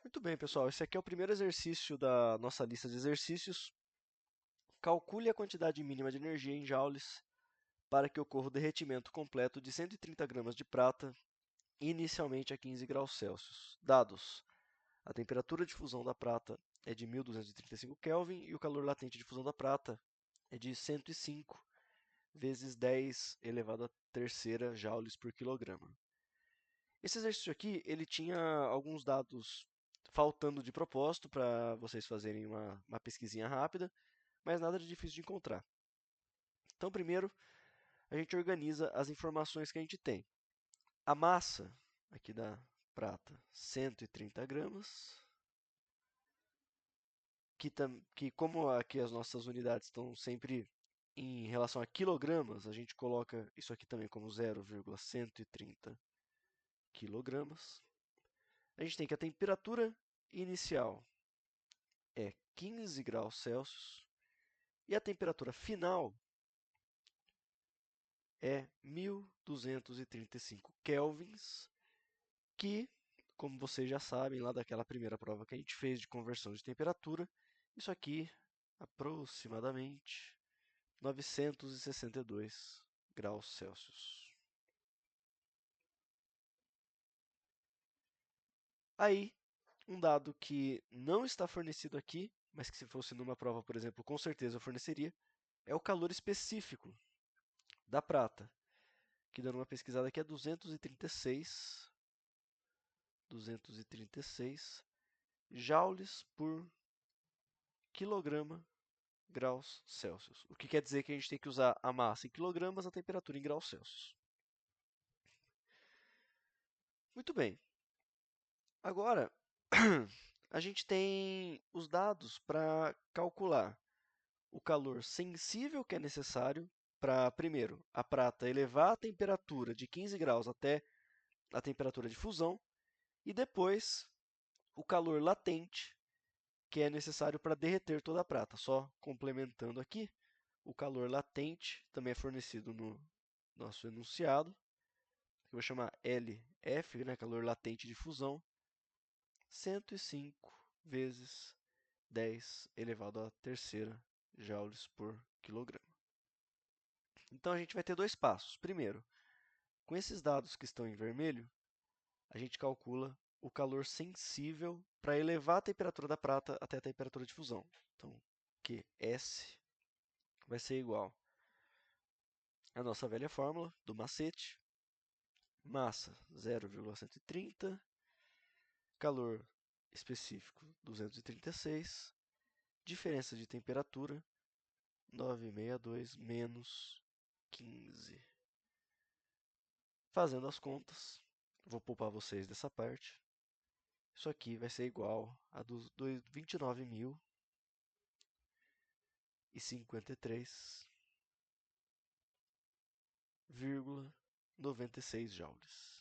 Muito bem, pessoal. Esse aqui é o primeiro exercício da nossa lista de exercícios. Calcule a quantidade mínima de energia em joules para que ocorra o derretimento completo de 130 gramas de prata, inicialmente a 15 graus Celsius. Dados: a temperatura de fusão da prata é de 1235 Kelvin e o calor latente de fusão da prata é de 105 vezes 10 elevado à terceira joules por quilograma. Esse exercício aqui, ele tinha alguns dados faltando de propósito para vocês fazerem uma pesquisinha rápida, mas nada de difícil de encontrar. Então, primeiro, a gente organiza as informações que a gente tem. A massa aqui da prata, 130 gramas, que como aqui as nossas unidades estão sempre em relação a quilogramas, a gente coloca isso aqui também como 0,130 quilogramas. A gente tem que a temperatura inicial é 15 graus Celsius e a temperatura final é 1235 kelvins, que, como vocês já sabem, lá daquela primeira prova que a gente fez de conversão de temperatura, isso aqui aproximadamente 962 graus Celsius. Aí, um dado que não está fornecido aqui, mas que se fosse numa prova, por exemplo, com certeza eu forneceria, é o calor específico da prata, que dando uma pesquisada aqui é 236 joules por quilograma graus Celsius. O que quer dizer que a gente tem que usar a massa em quilogramas, a temperatura em graus Celsius. Muito bem. Agora, a gente tem os dados para calcular o calor sensível que é necessário para, primeiro, a prata elevar a temperatura de 15 graus até a temperatura de fusão, e depois o calor latente que é necessário para derreter toda a prata. Só complementando aqui, o calor latente também é fornecido no nosso enunciado, que eu vou chamar LF, né, calor latente de fusão, 105 vezes 10 elevado à terceira joules por quilograma. Então a gente vai ter dois passos. Primeiro, com esses dados que estão em vermelho, a gente calcula o calor sensível para elevar a temperatura da prata até a temperatura de fusão. Então, QS vai ser igual à nossa velha fórmula do macete, massa 0,130, calor específico 236, diferença de temperatura 962 menos 15. Fazendo as contas, vou poupar vocês dessa parte. Isso aqui vai ser igual a dos 29.053,96 joules.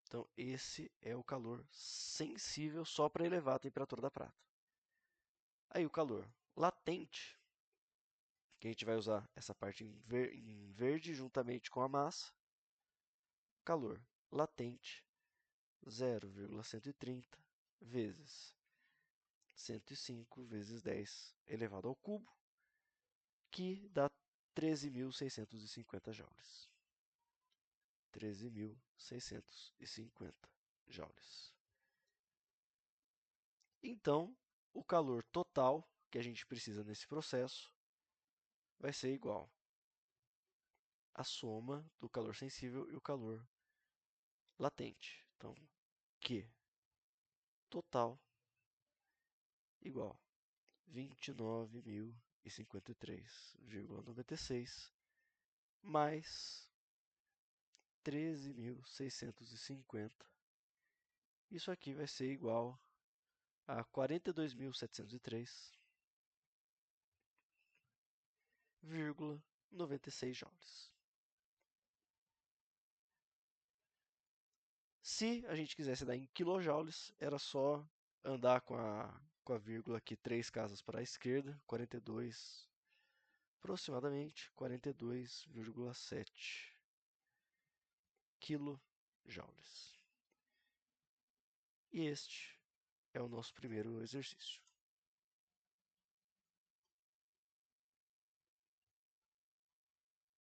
Então, esse é o calor sensível só para elevar a temperatura da prata. Aí, o calor latente, que a gente vai usar essa parte em verde juntamente com a massa. Calor latente, 0,130 vezes 105 vezes 10 elevado ao cubo, que dá 13.650 joules. 13.650 joules. Então, o calor total que a gente precisa nesse processo vai ser igual à soma do calor sensível e o calor latente. Então, Q total igual 29.053,96 mais 13.650. Isso aqui vai ser igual a 42.703,96 joules. Se a gente quisesse dar em kilojoules, era só andar com a vírgula aqui 3 casas para a esquerda, 42, aproximadamente 42,7 quilojoules. E este é o nosso primeiro exercício.